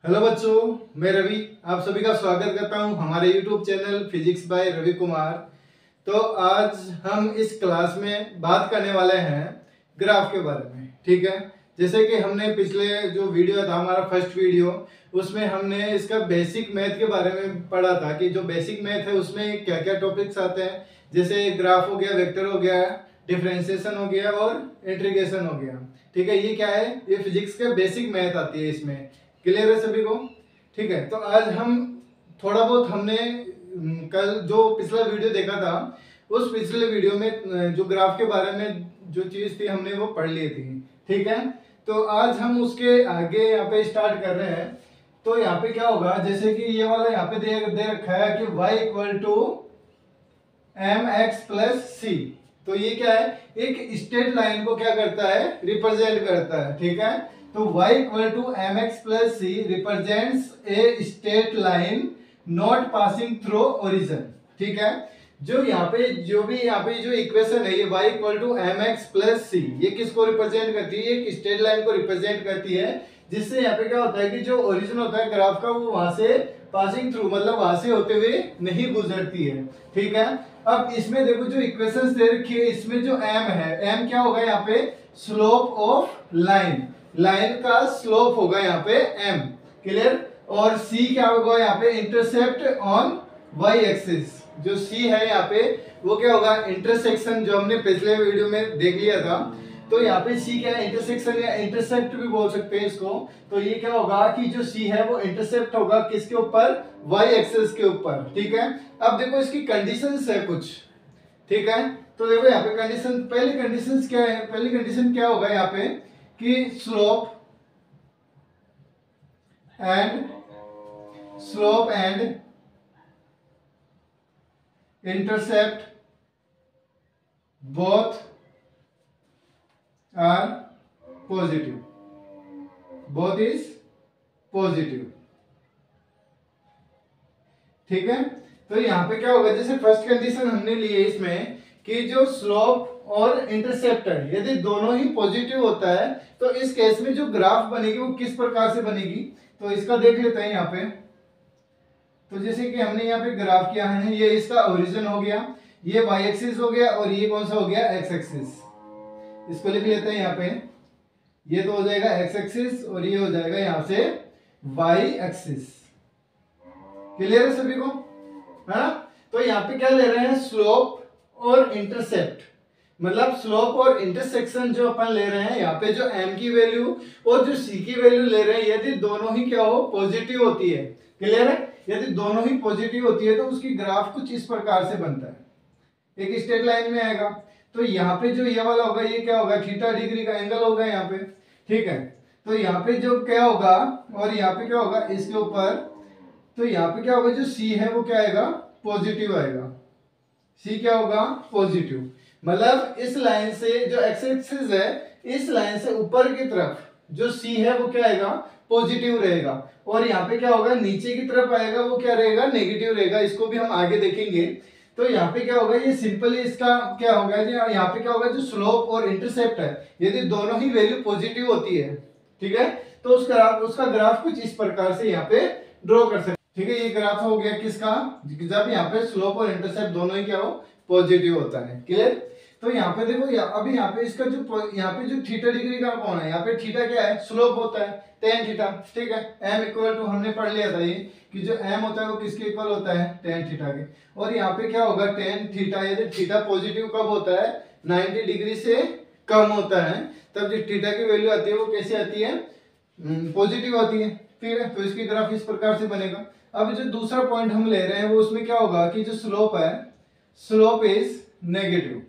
Hello बच्चों, मैं रवि आप सभी का स्वागत करता हूं हमारे YouTube channel physics by Ravi Kumar. तो आज हम इस क्लास में बात करने वाले हैं ग्राफ के बारे में। ठीक है, जैसे कि हमने पिछले जो वीडियो था हमारा फर्स्ट वीडियो, उसमें हमने इसका बेसिक मैथ के बारे में पढ़ा था कि जो बेसिक मैथ है उसमें क्या क्या टॉपिक्स आते हैं। जैसे ग्राफ हो गया, वेक्टर हो गया, डिफरेंशिएशन हो गया और इंटीग्रेशन हो गया। ठीक है, ये क्या है, ये फिजिक्स के बेसिक मैथ आती है इसमें। क्लियर है सभी को? ठीक है, तो आज हम थोड़ा बहुत हमने कल जो पिछला वीडियो देखा था उस पिछले वीडियो में जो ग्राफ के बारे में जो चीज थी हमने वो पढ़ ली थी। ठीक है, तो आज हम उसके आगे यहाँ पे स्टार्ट कर रहे हैं। तो यहाँ पे क्या होगा, जैसे कि ये वाला यहाँ पे दे रखा है कि y equal to M X plus C. तो ये क्या है, एक स्ट्रेट लाइन को क्या करता है, रिप्रेजेंट करता है। ठीक है, तो y equal to M X plus C represents a straight line not passing through origin. ठीक है, जो यहाँ पे जो इक्वेशन है ये y equal to M X plus C, ये किसको रिप्रेजेंट करती है, एक स्ट्रेट लाइन को रिप्रेजेंट करती है, जिससे यहाँ पे क्या होता है कि जो ओरिजिन होता है ग्राफ का वो वहां से पासिंग थ्रू, मतलब वहां से होते हुए नहीं गुजरती है। ठीक है, अब इसमें देखो जो इक्वेशंस दे रखी है, इसमें जो m है, m क्या होगा यहाँ पे, स्लोप ऑफ लाइन, लाइन का स्लोप होगा यहाँ पे m। क्लियर? और c क्या होगा यहाँ पे, इंटरसेप्ट ऑन y एक्सिस। जो c है यहाँ पे वो क्या होगा, इंटरसेक्शन, जो हमने पिछले वीडियो में देख लिया था। तो यहाँ पे c क्या है, इंटरसेक्शन या इंटरसेप्ट भी बोल सकते हैं इसको। तो ये क्या होगा कि जो c है वो इंटरसेप्ट होगा किसके ऊपर, y एक्सिस के ऊपर। ठीक है, अब देखो इसकी कंडीशंस है कुछ। ठीक है, तो देखो यहाँ पे कंडीशन, पहली कंडीशंस क्या है, पहली कंडीशन क्या होगा यहाँ पे कि slope and intercept both are positive, both is positive. ठीक है, तो यहाँ पे क्या होगा, जैसे फर्स्ट कंडीशन हमने ली है इसमें कि जो स्लोप और इंटरसेप्ट है यदि दोनों ही पॉजिटिव होता है तो इस केस में जो ग्राफ बनेगी वो किस प्रकार से बनेगी, तो इसका देख लेते हैं यहाँ पे। तो जैसे कि हमने यहाँ पे ग्राफ किया है, ये इसका ओरिजिन हो गया, ये y एक्सिस हो गया और ये कौन सा हो गया, x एक्सिस। इसको लिख लेते हैं यहाँ पे, ये तो हो जाएगा x एक्सिस और ये हो जाएगा यहाँ से y एक्सिस। क्लियर है सभी को, है ना? तो यहाँ पे क्या ले रहे हैं, स्लोप और इंटरसेप्ट, मतलब स्लोप और इंटरसेक्शन जो अपन ले रहे हैं, यहाँ पे जो m की वैल्यू और जो c की वैल्यू ले रहे हैं, यदि दोनों ही क्या हो, पॉजिटिव होती है। क्लियर है? यदि दोनों ही पॉजिटिव होती है तो उसकी ग्राफ कुछ इस प्रकार से बनता है, एक स्ट्रेट लाइन में आएगा। तो यहाँ पे जो ये वाला होगा ये क्या होगा, थीटा डिग्री का एंगल होगा यहाँ पे। ठीक है, तो यहाँ पे जो क्या होगा और यहाँ पे क्या होगा इसके ऊपर, तो यहाँ पे क्या होगा, जो c है वो क्या आएगा, पॉजिटिव आएगा। c क्या होगा, पॉजिटिव, मतलब इस लाइन से जो x एक्सिस है, इस लाइन से ऊपर की तरफ जो c है वो क्या आएगा, पॉजिटिव रहेगा। और यहाँ पे क्या होगा, नीचे की तरफ आएगा वो क्या रहेगा, नेगेटिव रहेगा। इसको भी हम आगे देखेंगे। तो यहाँ पे क्या होगा, ये सिंपली इसका क्या होगा, यहाँ पे क्या होगा, जो स्लोप और इंटरसेप्ट है यदि दोनों ही वैल्यू पॉजिटिव होती है, ठीक है, तो उसका ग्राफ कुछ इस प्रकार से यहाँ पे ड्रॉ कर सकते हैं। ठीक है, ये ग्राफ हो गया किसका, जब यहाँ पे स्लोप और इंटरसेप्ट दोनों ही क्या हो, पॉजिटिव होता है। क्लियर? तो यहाँ पे देखो अभी यहाँ पे इसका जो यहाँ पे जो थीटा डिग्री का कौन है, यहाँ पे थीटा क्या है, स्लोप होता है, टेन थीटा। ठीक है, m इक्वल टू हमने पढ़ लिया था ये कि जो m होता है वो किसके इक्वल होता है, टेन थीटा के। और यहाँ पे क्या होगा, टेन थीटा, यदि थीटा पॉजिटिव कब होता है, 90 डिग्री से कम होता है, तब जो थीटा की वैल्यू आती है वो कैसे आती है, पॉजिटिव आती है। ठीक है, तो इसकी ग्राफ इस प्रकार से बनेगा। अब जो दूसरा पॉइंट हम ले रहे हैं वो उसमें क्या होगा कि जो स्लोप है, slope is negative,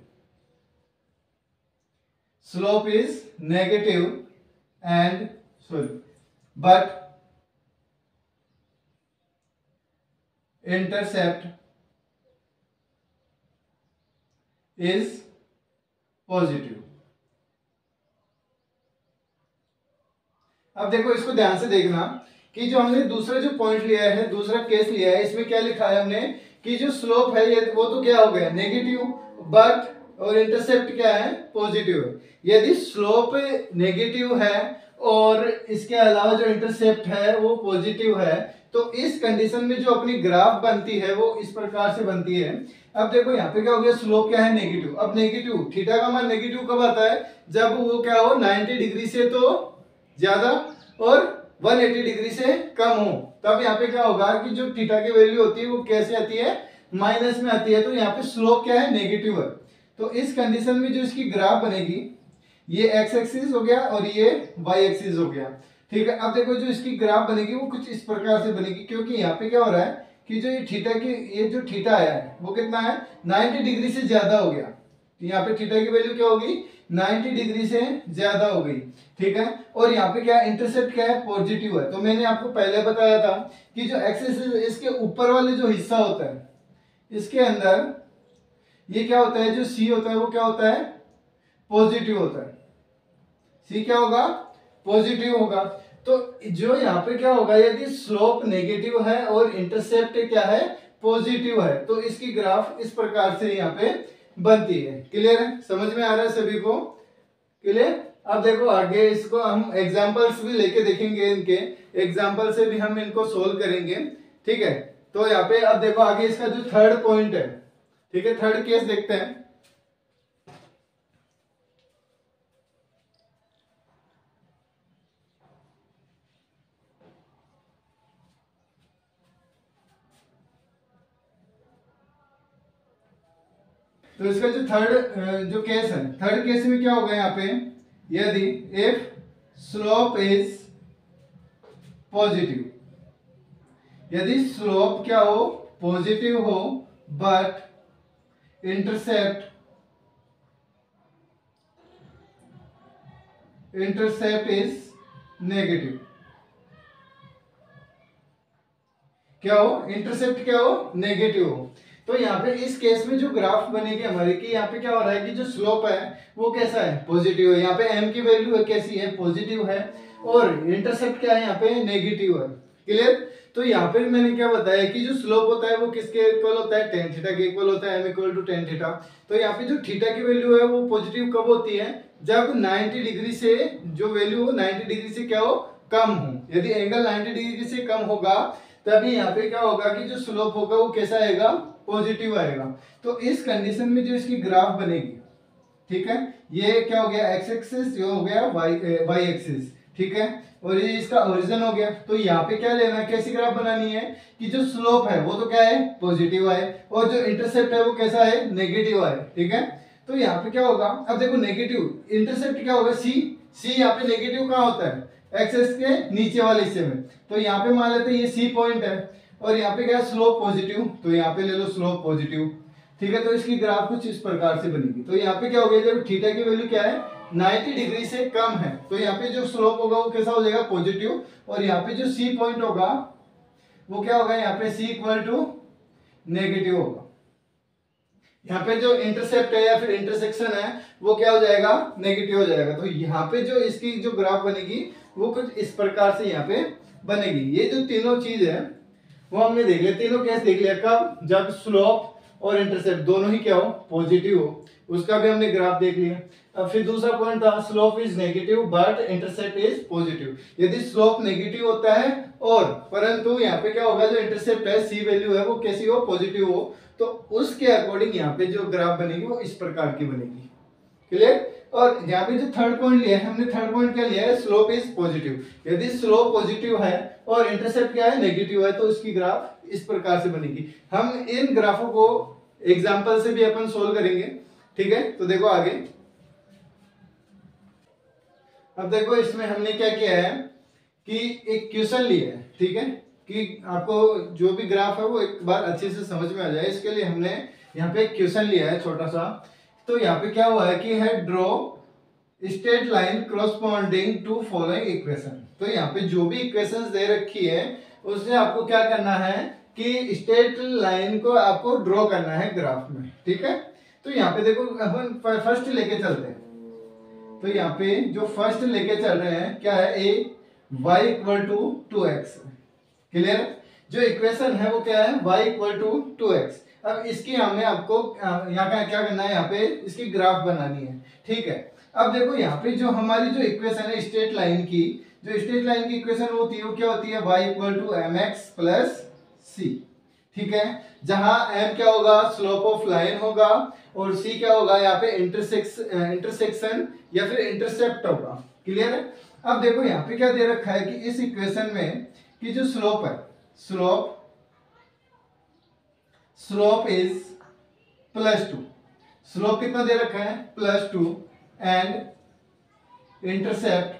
slope is negative and but intercept is positive। अब देखो इसको ध्यान से देखना कि जो हमने दूसरा जो पॉइंट लिया है, दूसरा केस लिया है, इसमें क्या लिखा है हमने कि जो स्लोप है ये वो तो क्या हो गया, नेगेटिव, बट और इंटरसेप्ट क्या है, पॉजिटिव है। यदि स्लोप नेगेटिव है और इसके अलावा जो इंटरसेप्ट है वो पॉजिटिव है, तो इस कंडीशन में जो अपनी ग्राफ बनती है वो इस प्रकार से बनती है। अब देखो यहाँ पे क्या हो गया, स्लोप क्या है नेगेटिव। अब नेगेटिव थीटा का मान नेगेटिव कब आता है, जब वो क्या हो 90 डिग्री से तो ज्यादा और 180 डिग्री से कम हो, तब यहाँ पे क्या होगा कि जो थीटा की वैल्यू होती है वो कैसे आती है, माइनस में आती है। तो यहाँ पे स्लोप क्या है, नेगेटिव है। तो इस कंडीशन में जो इसकी ग्राफ बनेगी, ये एक्स एक्सिस हो गया और ये वाई एक्सिस हो गया, ठीक है। अब देखो जो इसकी ग्राफ बनेगी वो कुछ इस प्रकार से बनेगी, क्योंकि यहाँ पे क्या हो रहा है कि जो ये थीटा की, ये जो थीटा आया है वो कितना है, 90 डिग्री से ज्यादा हो गया। तो यहाँ पे थीटा की वैल्यू क्या होगी, 90 डिग्री से ज्यादा हो गई, ठीक है। और यहाँ पे क्या इंटरसेप्ट क्या है, पॉजिटिव है। तो मैंने आपको पहले बताया था कि जो एक्सिस इसके ऊपर वाले जो हिस्सा होता है, इसके अंदर ये क्या होता है, जो सी होता है वो क्या होता है, पॉजिटिव होता है। सी क्या होगा, पॉजिटिव होगा। तो जो यहाँ पे क्या होगा, यदि स्लोप नेगेटिव है और इंटरसेप्ट क्या है, पॉजिटिव है, तो इसकी ग्राफ इस प्रकार से यहाँ पे बनती है। क्लियर है, समझ में आ रहा है सभी को, क्लियर। अब देखो आगे इसको हम एग्जांपल्स भी लेके देखेंगे, इनके एग्जांपल से भी हम इनको सोल्व करेंगे, ठीक है। तो यहाँ पे अब देखो आगे इसका जो थर्ड पॉइंट है, ठीक है, थर्ड केस देखते हैं। तो इसका जो थर्ड जो केस है, थर्ड केस में क्या होगा यहाँ पे, यदि इफ स्लोप इज पॉजिटिव, यदि स्लोप क्या हो, पॉजिटिव हो, बट इंटरसेप्ट इज नेगेटिव। क्या हो, इंटरसेप्ट क्या हो, नेगेटिव हो। तो यहाँ पे इस केस में जो ग्राफ बनेगी हमारी, कि यहाँ पे क्या हो रहा है कि जो स्लोप है वो कैसा है, पॉजिटिव है। यहाँ पे m की वैल्यू है कैसी है, पॉजिटिव है, और इंटरसेप्ट क्या है यहाँ पे, नेगेटिव है। क्लियर। तो यहाँ पे मैंने क्या बताया कि जो स्लोप होता है वो किसके इक्वल होता है, tan थीटा के इक्वल होता है, m equal to tan theta. तो यहाँ पे जो थीटा की वैल्यू है वो पॉजिटिव कब होती है, जब 90 डिग्री से जो वैल्यू हो 90 डिग्री से क्या हो, कम हो। यदि एंगल 90 डिग्री से कम होगा तभी यहाँ पे क्या होगा कि जो स्लोप होगा वो कैसा आएगा, पॉजिटिव आएगा। तो इस कंडीशन में जो इसकी ग्राफ बनेगी, ठीक है, ये क्या हो गया, एक्स एक्सिस, ये हो गया वाई एक्सिस, ठीक है, और ये इसका ओरिजिन हो गया। तो यहाँ पे क्या लेना है, कैसी ग्राफ बनानी है कि जो स्लोप है वो तो क्या है, पॉजिटिव आए, और जो इंटरसेप्ट है वो कैसा है, नेगेटिव आए, ठीक है। तो यहाँ पे क्या होगा, अब देखो नेगेटिव इंटरसेप्ट क्या होगा, सी यहाँ पे नेगेटिव कहाँ होता है, एक्सिस के नीचे वाले हिस्से में। तो यहाँ पे मान लेते हैं ये सी पॉइंट है, और यहाँ पे क्या है, स्लोप पॉजिटिव, तो यहाँ पे ले लो स्लोप पॉजिटिव, ठीक है। तो इसकी ग्राफ कुछ इस प्रकार से बनेगी। तो यहाँ पे क्या हो गया, जब थीटा की वैल्यू क्या है, 90 डिग्री से कम है, तो यहाँ पे जो स्लोप होगा वो कैसा हो जाएगा, पॉजिटिव, और यहाँ पे जो सी पॉइंट होगा वो क्या होगा, यहाँ पे सी इक्वल टू नेगेटिव होगा। यहाँ पे जो इंटरसेप्ट है या फिर इंटरसेक्शन है वो क्या हो जाएगा, नेगेटिव हो जाएगा। तो यहाँ पे जो इसकी जो ग्राफ बनेगी वो कुछ इस प्रकार से यहाँ पे बनेगी। ये जो तीनों चीज है वो हमने देख लिया, तीनों केस देख लिया। कब, जब स्लोप और इंटरसेप्ट दोनों ही क्या हो, पॉजिटिव हो, उसका भी हमने ग्राफ देख लिया। अब फिर दूसरा पॉइंट था, slope is negative but intercept is positive. यदि स्लोप नेगेटिव होता है और परंतु यहाँ पे क्या होगा, जो इंटरसेप्ट है सी वैल्यू है वो कैसी हो, पॉजिटिव हो, तो उसके अकॉर्डिंग यहाँ पे जो ग्राफ बनेगी वो इस प्रकार की बनेगी। क्लियर। और यहाँ पे जो थर्ड पॉइंट लिया है हमने, थर्ड पॉइंट क्या लिया है, स्लोप इज पॉजिटिव। यदि स्लोप पॉजिटिव है और इंटरसेप्ट क्या है, नेगेटिव है, तो इसकी ग्राफ इस प्रकार से बनेगी। हम इन ग्राफों को एग्जांपल से भी अपन सोल्व करेंगे, ठीक है। तो देखो आगे, अब देखो इसमें हमने क्या किया है कि एक क्वेश्चन लिया है, ठीक है, कि आपको जो भी ग्राफ है वो एक बार अच्छे से समझ में आ जाए, इसके लिए हमने यहाँ पे एक क्वेश्चन लिया है छोटा सा। तो यहाँ पे क्या हुआ है कि है draw straight line corresponding to following equation. तो यहाँ पे जो भी इक्वेशंस दे रखी है उससे आपको क्या करना है कि स्ट्रेट लाइन को आपको ड्रॉ करना है ग्राफ में, ठीक है। तो यहाँ पे देखो अपन फर्स्ट लेके चलते हैं। तो यहाँ पे जो फर्स्ट लेके चल रहे हैं क्या है, A y equal to 2x। Clear. जो इक्वेशन है वो क्या है, y इक्वल टू 2x। अब इसकी हमें आपको यहाँ का क्या करना है, यहाँ पे इसकी ग्राफ बनानी है, ठीक है। अब देखो यहाँ पे जो हमारी जो इक्वेशन है स्ट्रेट लाइन की, जो स्ट्रेट लाइन की इक्वेशन होती है वो क्या होती है, y equal to M X plus C. ठीक है, जहां m क्या होगा, स्लोप ऑफ लाइन होगा, और c क्या होगा यहाँ पे इंटरसेक्शन या फिर इंटरसेप्ट होगा। क्लियर है। अब देखो यहाँ पे क्या दे रखा है कि इस इक्वेशन में कि जो स्लोप है, स्लोप इज +2, स्लोप कितना दे रखा है +2, एंड इंटरसेप्ट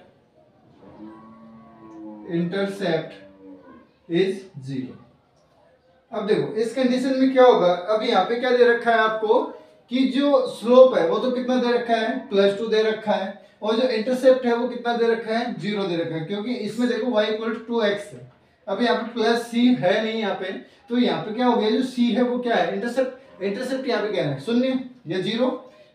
इज 0। अब देखो इस कंडीशन में क्या होगा, अब यहाँ पे क्या दे रखा है आपको कि जो स्लोप है वो तो कितना दे रखा है +2 दे रखा है, और जो इंटरसेप्ट है वो कितना दे रखा है 0 दे रखा है, क्योंकि इसमें देखो y इक्वल टू 2x है। अब यहाँ पे प्लस सी है नहीं यहाँ पे, तो यहाँ पे क्या हो गया, जो c है वो क्या है इंटरसेप्ट यहाँ पे क्या है 0 या 0।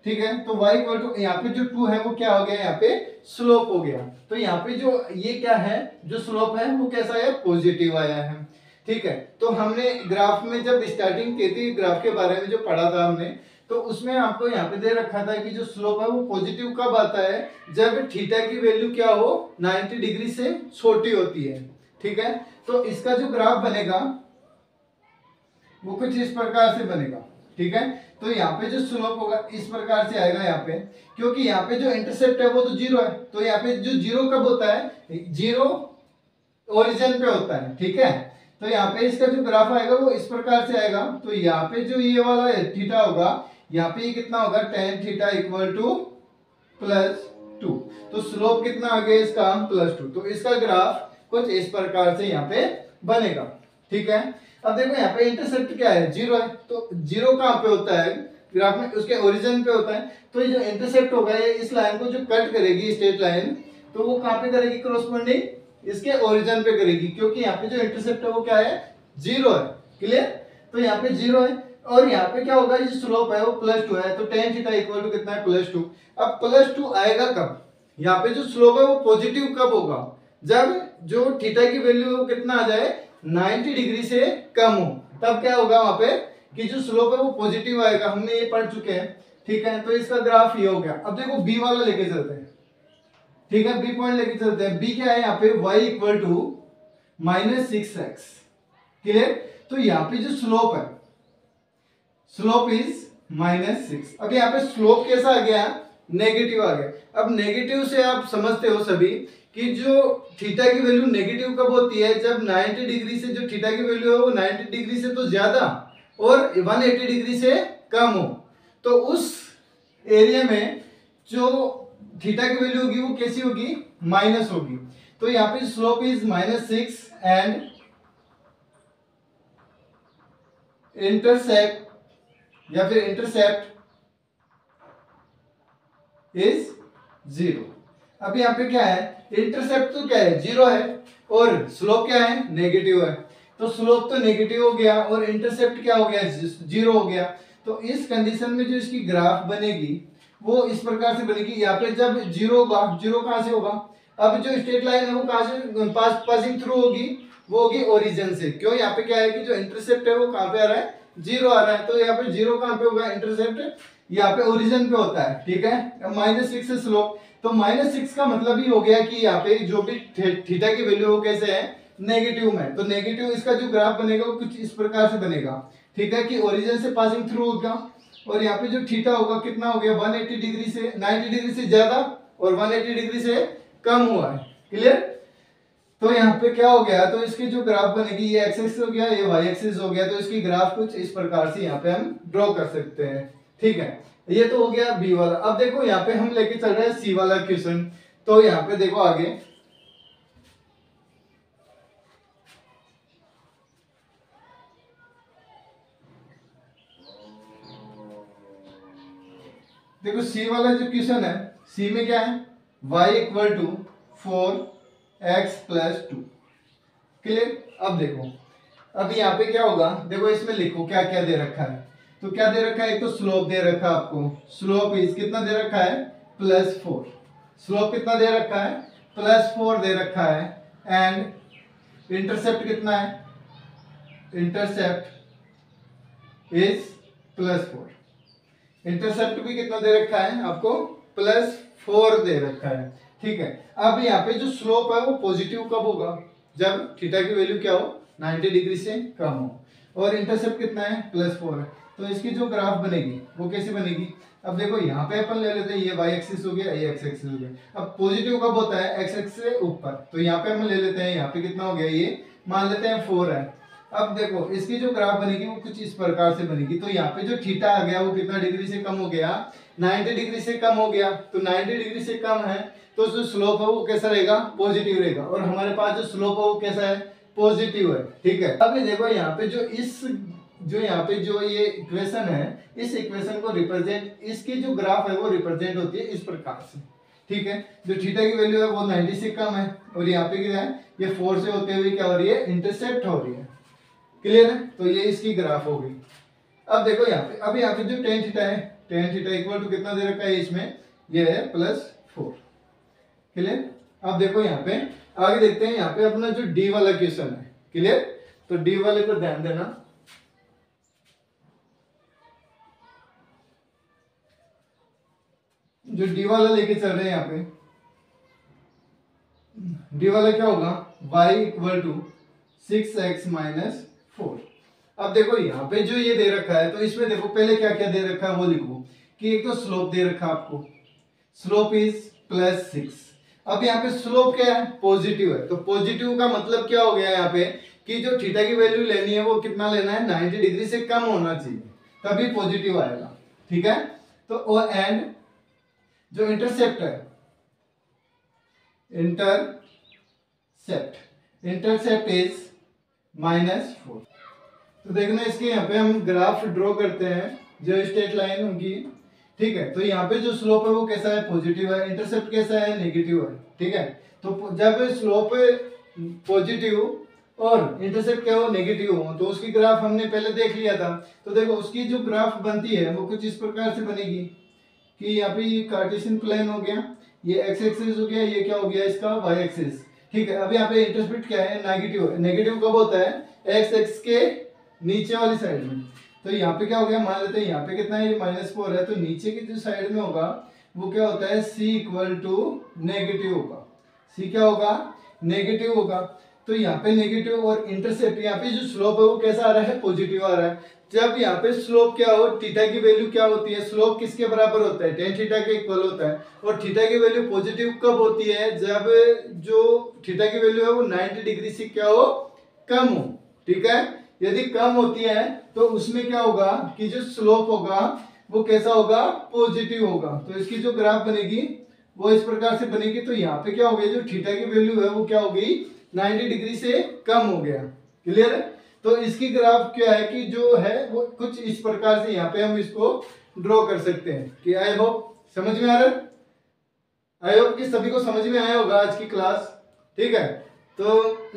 ठीक है, तो y इक्वल टू यहाँ पे जो 2 है वो क्या हो गया, यहाँ पे स्लोप हो गया। तो यहाँ पे जो ये क्या है, जो स्लोप है वो कैसा है, पॉजिटिव आया है। ठीक है, तो हमने ग्राफ में जब स्टार्टिंग की थी, ग्राफ के बारे में जो पढ़ा था हमने, तो उसमें आपको यहाँ पे दे रखा था कि जो स्लोप है वो पॉजिटिव कब आता है, जब थीटा की वैल्यू क्या हो 90 डिग्री से छोटी होती है। ठीक है, तो इसका जो ग्राफ बनेगा वो कुछ इस प्रकार से बनेगा। ठीक है, तो यहाँ पे जो स्लोप होगा इस प्रकार से आएगा यहाँ पे, क्योंकि यहाँ पे जो इंटरसेप्ट है वो तो 0 है, तो यहाँ पे जो 0 कब होता है, 0 ओरिजिन पे होता है। ठीक है, तो यहाँ पे इसका जो ग्राफ आएगा वो इस प्रकार से आएगा। तो यहाँ पे जो ये वाला थीटा होगा, यहाँ पे ये कितना होगा tan थीटा इक्वल टू +2, तो स्लोप कितना आ गया इसका +2, तो इसका ग्राफ कुछ इस प्रकार से यहाँ पे बनेगा। ठीक है, अब देखो यहाँ पे इंटरसेप्ट क्या है 0 है, तो 0 कहाँ पे होता है ग्राफ में, उसके ओरिजिन पे होता है। तो ये जो इंटरसेप्ट होगा ये इस लाइन को जो कट करेगी स्ट्रेट लाइन, तो वो कहाँ पे करेगी, कॉरस्पॉन्डिंग इसके ओरिजिन पे करेगी, क्योंकि यहाँ पे जो इंटरसेप्ट है वो क्या है 0 है। क्लियर, तो यहाँ पे 0 है, और यहाँ पे क्या होगा, जो स्लोप है वो +2 है, तो tan थीटा इक्वल टू कितना है +2। अब +2 आएगा कब, यहाँ पे जो स्लोप है वो पॉजिटिव कब होगा, जब जो थीटा की वैल्यू वो कितना आ जाए 90 डिग्री से कम हो, तब क्या होगा वहां पे कि जो स्लोप है वो पॉजिटिव आएगा। हमने ये पढ़ चुके हैं। ठीक है, तो इसका ग्राफ ये हो गया। अब देखो बी वाला लेके चलते हैं। ठीक है, बी पॉइंट लेके चलते हैं। बी क्या है यहाँ पे, y equal to -6x। Clear, तो यहाँ पे जो स्लोप है, स्लोप इज -6। अब यहाँ पे स्लोप कैसा आ गया, नेगेटिव आ गया। अब नेगेटिव से आप समझते हो सभी कि जो थीटा की वैल्यू नेगेटिव कब होती है, जब 90 डिग्री से जो थीटा की वैल्यू है वो 90 डिग्री से तो ज्यादा और 180 डिग्री से कम हो, तो उस एरिया में जो थीटा की वैल्यू होगी वो कैसी होगी, माइनस होगी। तो यहाँ पे स्लोप इज -6 एंड इंटरसेप्ट या फिर इंटरसेप्ट इज 0। अब यहाँ पे क्या है, इंटरसेप्ट तो क्या है 0 है, और स्लोप क्या है नेगेटिव है, तो स्लोप तो नेगेटिव हो गया और इंटरसेप्ट क्या हो गया 0 हो गया। तो इस कंडीशन में जो इसकी ग्राफ बनेगी वो इस प्रकार से बनेगी। यहाँ पे जब 0 होगा, 0 कहाँ से होगा, अब जो स्ट्रेट लाइन है वो कहाँ से पासिंग थ्रू होगी, वो होगी ओरिजिन से। क्यों, यहाँ पे क्या है कि जो इंटरसेप्ट है वो कहाँ पे आ रहा है 0 आ रहा है, तो यहाँ पे 0 कहाँ पे होगा, इंटरसेप्ट यहाँ पे ओरिजिन पे होता है। ठीक है, -6 से स्लोप, तो -6 का मतलब ही हो गया कि यहाँ पे जो भी थीटा की वैल्यू हो कैसे है नेगेटिव में, तो नेगेटिव इसका जो ग्राफ बनेगा वो कुछ इस प्रकार से बनेगा। ठीक है, कि ओरिजिन से पासिंग थ्रू होगा, और यहाँ पे जो थीटा होगा कितना हो गया 180 डिग्री से 90 डिग्री से ज्यादा और 180 डिग्री से कम हुआ है। क्लियर, तो यहाँ पे क्या हो गया, तो इसकी जो ग्राफ बनेगी ये एक्स एक्सिस हो गया, ये वाई एक्सिस हो गया, तो इसकी ग्राफ कुछ इस प्रकार से यहाँ पे हम ड्रॉ कर सकते हैं। ठीक है, ये तो हो गया बी वाला। अब देखो यहाँ पे हम लेके चल रहे हैं सी वाला क्वेश्चन। तो यहाँ पे देखो आगे, देखो सी वाला जो क्वेश्चन है, सी में क्या है y equal to 4x + 2। Clear, अब देखो अब यहाँ पे क्या होगा, देखो इसमें लिखो क्या क्या दे रखा है। तो क्या दे रखा है, एक तो स्लोप दे रखा है आपको, स्लोप इज कितना दे रखा है +4, स्लोप कितना दे रखा है +4 दे रखा है, एंड इंटरसेप्ट कितना है, इंटरसेप्ट इज +4, इंटरसेप्ट भी कितना दे रखा है आपको 4 दे रखा है, ठीक है। अब यहाँ पे जो स्लोप है वो पॉजिटिव कब होगा, जब थीटा की वैल्यू क्या हो, 90 डिग्री से कम हो, और इंटरसेप्ट कितना है, +4 है। तो इसकी जो ग्राफ बनेगी वो कैसे बनेगी, अब देखो यहाँ पे अपन ले लेते हैं, ये y एक्सिस हो गया, ये x एक्सिस हो गया। अब पॉजिटिव कब होता है, x एक्सिस से ऊपर, तो यहाँ पे हम ले लेते हैं, यहाँ पे कितना हो गया, ये मान लेते हैं 4 है। अब देखो इसकी जो ग्राफ बनेगी वो कुछ इस प्रकार से बनेगी। तो यहाँ पे जो थीटा आ गया वो कितना डिग्री से कम हो गया, 90 डिग्री से कम हो गया। तो 90 डिग्री से कम है तो जो स्लोप है वो कैसा रहेगा, पॉजिटिव रहेगा, और हमारे पास जो स्लोप है वो कैसा है, पॉजिटिव है, ठीक है। अब ये देखो यहाँ पे जो यहाँ पे जो ये इक्वेशन है, इस इक्वेशन को रिप्रेजेंट, इसकी जो ग्राफ है वो रिप्रेजेंट होती है इस प्रकार से, ठीक है। जो थीटा की वैल्यू है वो 90 से कम है, और यहाँ पे क्या है, ये 4 से होते हुए क्या हो रही है, इंटरसेप्ट हो रही है, क्लियर है। तो ये इसकी ग्राफ हो गई। अब देखो यहाँ पे, अब यहाँ पे जो टेन थीटा है, टेन थीटा इक्वल टू कितना दे रखा है इसमें, ये है +4, क्लियर। अब देखो यहाँ पे आगे देखते हैं, यहाँ पे अपना जो डी वाला क्वेश्चन है, क्लियर। तो डी वाले पर ध्यान देना, जो डी वाला लेके चल रहे हैं यहाँ पे, डी वाला क्या होगा, y इक्वल टू 6x - 4। अब देखो यहाँ पे जो ये दे रखा है, तो इसमें देखो पहले क्या क्या दे रखा है वो लिखो, कि एक तो स्लोप दे रखा है आपको, स्लोप इज +6। अब यहाँ पे स्लोप क्या है, पॉजिटिव है। तो पॉजिटिव का मतलब क्या हो गया यहाँ पे, कि जो थीटा की वैल्यू लेनी है वो कितना लेना है, 90 डिग्री से कम होना चाहिए, तभी पॉजिटिव आएगा, ठीक है। तो और एंड जो इंटरसेप्ट है, इंटरसेप्ट इज -4। तो देखना इसके यहाँ पे हम ग्राफ ड्रॉ करते हैं, जो स्ट्रेट लाइन होगी, ठीक है। तो यहाँ पे जो स्लोप है वो कैसा है, पॉजिटिव है, इंटरसेप्ट कैसा है, नेगेटिव है, ठीक है। तो जब स्लोप पॉजिटिव और इंटरसेप्ट क्या हो, नेगेटिव हो, तो उसकी ग्राफ हमने पहले देख लिया था। तो देखो उसकी जो ग्राफ बनती है वो कुछ इस प्रकार से बनेगी, कि यहाँ पे ये कार्टेशियन प्लेन हो गया, ये x एक्सिस हो गया, ये क्या हो गया इसका y एक्सिस, ठीक है। अब यहाँ पे इंटरसेप्ट क्या है, नेगेटिव है। नेगेटिव कब होता है, x एक्सिस के नीचे वाली साइड में। तो यहाँ पे क्या हो गया, मान लेते हैं यहाँ पे कितना है, ये -4 है, तो नीचे की जो साइड में होगा वो क्या होता है, c इक्वल टू नेगेटिव होगा, c क्या होगा, नेगेटिव होगा। तो यहाँ पे नेगेटिव और इंटरसेप्ट, यहाँ पे जो स्लोप है वो कैसा आ रहा है, पॉजिटिव आ रहा है। जब यहाँ पे स्लोप क्या हो, थीटा की वैल्यू क्या होती है, स्लोप किसके बराबर होता है, tan थीटा के इक्वल होता है। और थीटा की वैल्यू पॉजिटिव कब होती है, जब जो थीटा की वैल्यू है वो 90 डिग्री से क्या हो, कम हो, ठीक है। यदि कम होती है तो उसमें क्या होगा, कि जो स्लोप होगा वो कैसा होगा, पॉजिटिव होगा। तो इसकी जो ग्राफ बनेगी वो इस प्रकार से बनेगी। तो यहाँ पे क्या हो गया, जो थीटा की वैल्यू है वो क्या हो गई, 90 डिग्री से कम हो गया, क्लियर है। तो इसकी ग्राफ क्या है, कि जो है वो कुछ इस प्रकार से यहाँ पे हम इसको ड्रॉ कर सकते हैं। कि आई होप समझ में आ रहा है, आई होप कि सभी को समझ में आया होगा आज की क्लास, ठीक है। तो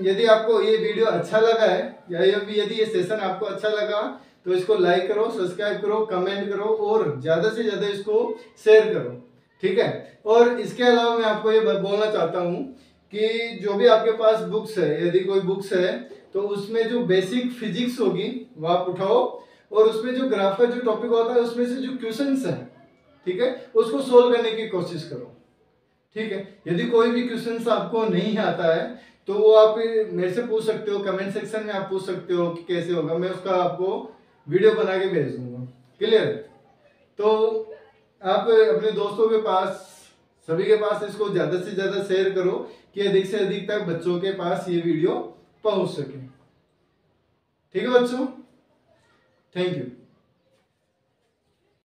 यदि आपको ये वीडियो अच्छा लगा है, या यदि ये सेशन आपको अच्छा लगा, तो इसको लाइक करो, सब्सक्राइब करो, कमेंट करो, और ज्यादा से ज्यादा इसको शेयर करो, ठीक है। और इसके अलावा मैं आपको ये बोलना चाहता हूँ कि जो भी आपके पास बुक्स है, यदि कोई बुक्स है, तो उसमें जो बेसिक फिजिक्स होगी वो आप उठाओ, और उसमें जो ग्राफ का जो टॉपिक होता है उसमें से जो क्वेश्चंस है, ठीक है, उसको सोल्व करने की कोशिश करो, ठीक है। यदि कोई भी क्वेश्चंस आपको नहीं आता है तो वो आप मेरे से पूछ सकते हो, कमेंट सेक्शन में आप पूछ सकते हो कि कैसे होगा, मैं उसका आपको वीडियो बना के भेज दूंगा, क्लियर। तो आप अपने दोस्तों के पास, सभी के पास इसको ज्यादा से ज्यादा शेयर करो, कि अधिक से अधिक तक बच्चों के पास ये वीडियो पहुंच सके, ठीक है बच्चों, थैंक यू।